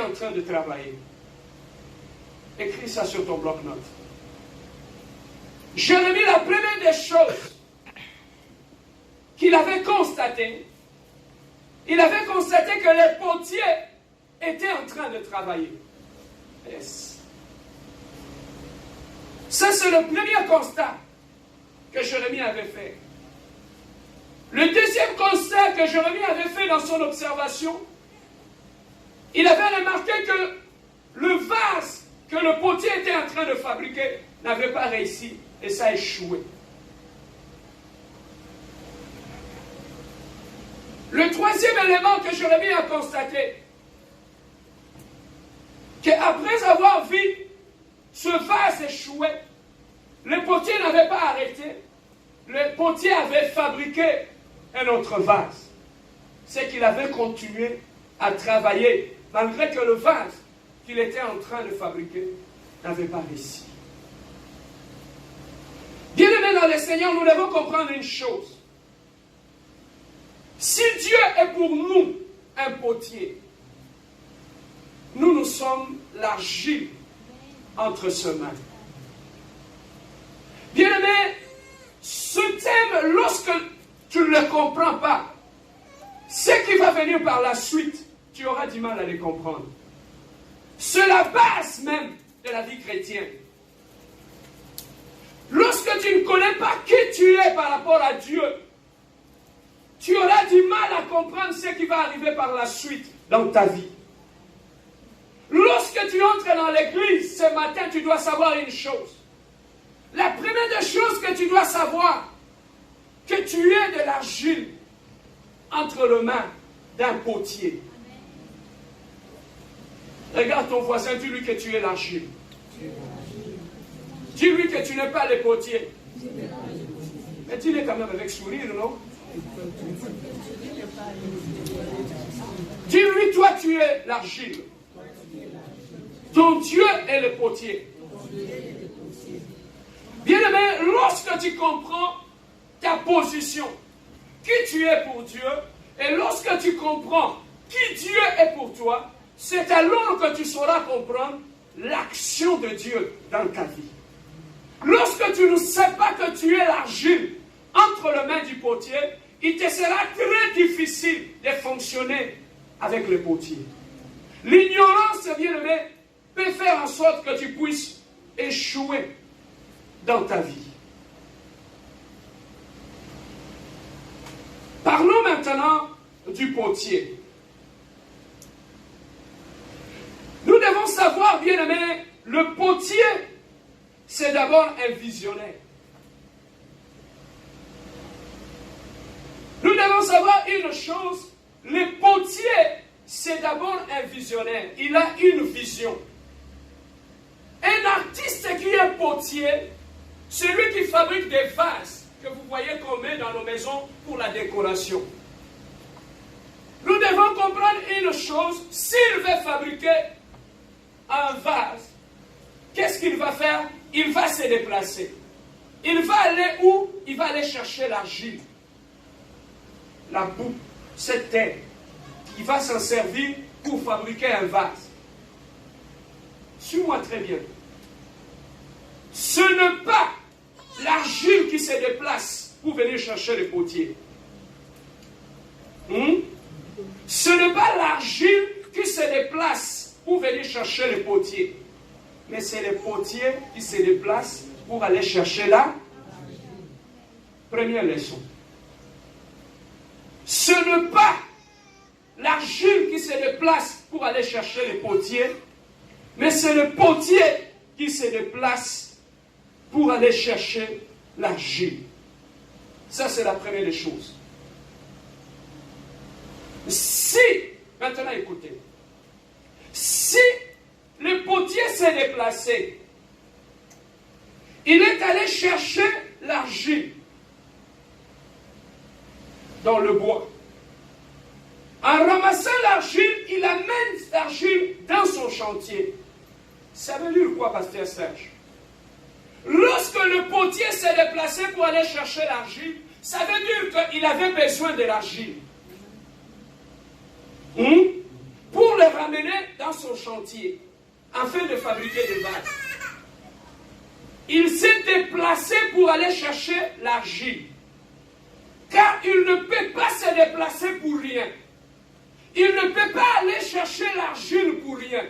en train de travailler. Écris ça sur ton bloc-notes. Jérémie, la première des choses qu'il avait constaté, il avait constaté que les potiers étaient en train de travailler. Yes. Ça, c'est le premier constat que Jérémie avait fait. Le deuxième constat que Jérémie avait fait dans son observation, il avait remarqué que le vase que le potier était en train de fabriquer n'avait pas réussi et ça a échoué. Le troisième élément que Jérémie a constaté, qu'après avoir vu ce vase échouer, le potier n'avait pas arrêté, le potier avait fabriqué un autre vase. C'est qu'il avait continué à travailler, malgré que le vase qu'il était en train de fabriquer n'avait pas réussi. Bien-aimés dans le Seigneur, nous devons comprendre une chose. Si Dieu est pour nous un potier, nous sommes l'argile entre ses mains. Bien-aimé, ce thème, lorsque tu ne le comprends pas, ce qui va venir par la suite, tu auras du mal à les comprendre. C'est la base même de la vie chrétienne. Lorsque tu ne connais pas qui tu es par rapport à Dieu, tu auras du mal à comprendre ce qui va arriver par la suite dans ta vie. Lorsque tu entres dans l'église ce matin, tu dois savoir une chose. La première des choses que tu dois savoir, que tu es de l'argile entre les mains d'un potier. Regarde ton voisin, dis-lui que tu es l'argile. Dis-lui que tu n'es pas le potier. Mais dis-le quand même avec sourire, non? Dis-lui, toi tu es l'argile. Ton Dieu est le potier. Bien-aimé, lorsque tu comprends ta position, qui tu es pour Dieu, et lorsque tu comprends qui Dieu est pour toi, c'est alors que tu sauras comprendre l'action de Dieu dans ta vie. Lorsque tu ne sais pas que tu es l'argile entre les mains du potier, il te sera très difficile de fonctionner avec le potier. L'ignorance, bien-aimé, peut faire en sorte que tu puisses échouer dans ta vie. Parlons maintenant du potier. Nous devons savoir, bien-aimé, le potier, c'est d'abord un visionnaire. Nous devons savoir une chose, le potier, c'est d'abord un visionnaire. Il a une vision. Un artiste qui est potier, celui qui fabrique des vases que vous voyez qu'on met dans nos maisons pour la décoration. Nous devons comprendre une chose, s'il veut fabriquer un vase, qu'est-ce qu'il va faire? Il va se déplacer. Il va aller où? Il va aller chercher l'argile, la boue, cette terre. Il va s'en servir pour fabriquer un vase. Suis-moi très bien. Ce n'est pas l'argile qui se déplace pour venir chercher le potier. Ce n'est pas l'argile qui se déplace pour venir chercher le potier. Mais c'est le potier qui se déplace pour aller chercher la première leçon. Ce n'est pas l'argile qui se déplace pour aller chercher le potier, mais c'est le potier qui se déplace pour aller chercher l'argile. Ça, c'est la première des choses. Si, maintenant écoutez, si le potier s'est déplacé, il est allé chercher l'argile dans le bois. En ramassant l'argile, il amène l'argile dans son chantier. Ça veut dire quoi, pasteur Serge? Lorsque le potier s'est déplacé pour aller chercher l'argile, ça veut dire qu'il avait besoin de l'argile. Pour le ramener dans dans son chantier afin de fabriquer des vases. Il s'est déplacé pour aller chercher l'argile. Car il ne peut pas se déplacer pour rien. Il ne peut pas aller chercher l'argile pour rien.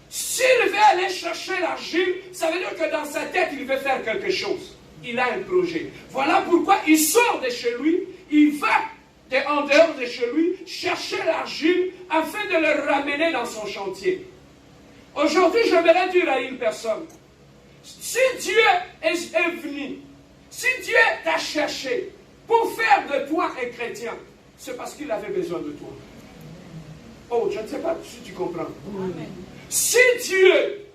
S'il veut aller chercher l'argile, ça veut dire que dans sa tête, il veut faire quelque chose. Il a un projet. Voilà pourquoi il sort de chez lui, il va en dehors de chez lui chercher l'argile afin de le ramener dans son chantier. Aujourd'hui, j'aimerais dire à une personne, si Dieu est venu, si Dieu t'a cherché pour faire de toi un chrétien, c'est parce qu'il avait besoin de toi. Oh, je ne sais pas si tu comprends. Amen. Si Dieu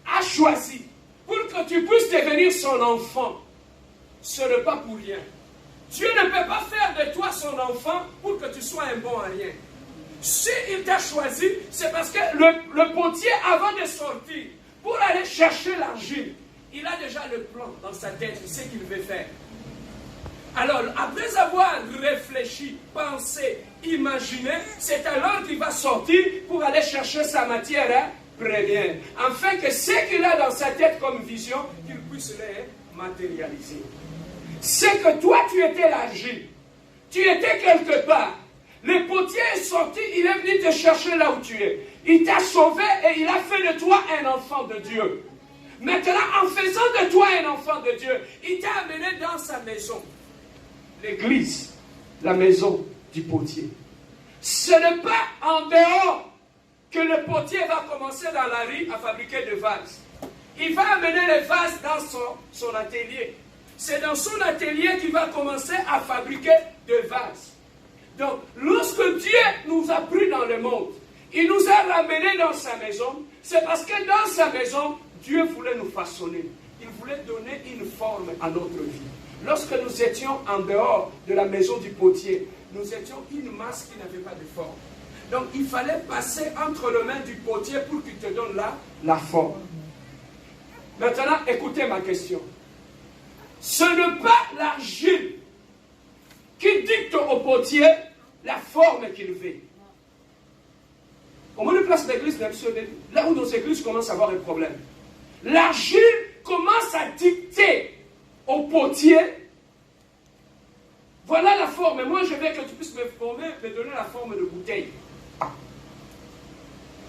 a choisi pour que tu puisses devenir son enfant, ce n'est pas pour rien. Dieu ne peut pas faire de toi son enfant pour que tu sois un bon à rien. S'il t'a choisi, c'est parce que le potier, avant de sortir, pour aller chercher l'argile, il a déjà le plan dans sa tête, il sait qu'il veut faire. Alors, après avoir réfléchi, pensé, imaginé, c'est alors qu'il va sortir pour aller chercher sa matière première, afin que ce qu'il a dans sa tête comme vision, qu'il puisse les matérialiser. C'est que toi, tu étais l'argile. Tu étais quelque part. Le potier est sorti, il est venu te chercher là où tu es. Il t'a sauvé et il a fait de toi un enfant de Dieu. Maintenant, en faisant de toi un enfant de Dieu, il t'a amené dans sa maison. L'église, la maison du potier. Ce n'est pas en dehors que le potier va commencer dans la rue à fabriquer des vases. Il va amener les vases dans son atelier. C'est dans son atelier qu'il va commencer à fabriquer des vases. Donc, lorsque Dieu nous a pris dans le monde, il nous a ramenés dans sa maison, c'est parce que dans sa maison, Dieu voulait nous façonner. Il voulait donner une forme à notre vie. Lorsque nous étions en dehors de la maison du potier, nous étions une masse qui n'avait pas de forme. Donc, il fallait passer entre les mains du potier pour qu'il te donne la forme. Maintenant, écoutez ma question. Ce n'est pas l'argile qui dicte au potier la forme qu'il veut. Comment on place l'église là où nos églises commencent à avoir un problème. L'argile commence à dicter au potier, voilà la forme. Moi, je veux que tu puisses me donner la forme de bouteille.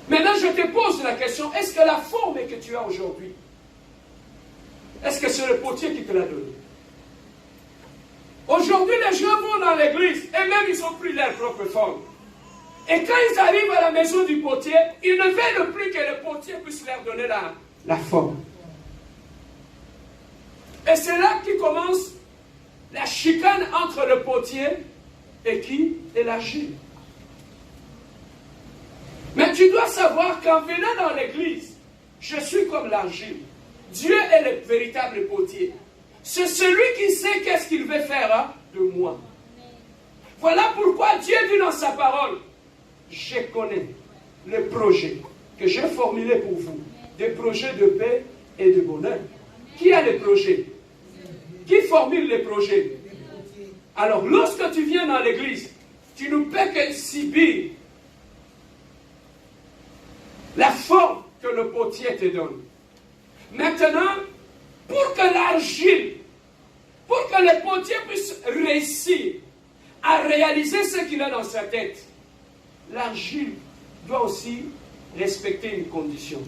Maintenant, je te pose la question, est-ce que la forme que tu as aujourd'hui, est-ce que c'est le potier qui te l'a donnée? Aujourd'hui, les gens vont dans l'église et même ils ont pris leur propre forme. Et quand ils arrivent à la maison du potier, ils ne veulent plus que le potier puisse leur donner la forme. Et c'est là qui commence la chicane entre le potier et qui est l'argile. Mais tu dois savoir qu'en venant dans l'église, je suis comme l'argile. Dieu est le véritable potier. C'est celui qui sait qu'est-ce qu'il veut faire de moi. Voilà pourquoi Dieu dit dans sa parole, je connais les projets que j'ai formulés pour vous, des projets de paix et de bonheur. Qui a les projets? Qui formule les projets? Alors, lorsque tu viens dans l'église, tu ne peux que subir la forme que le potier te donne. Maintenant, pour que l'argile, pour que le potier puisse réussir à réaliser ce qu'il a dans sa tête, l'argile doit aussi respecter une condition.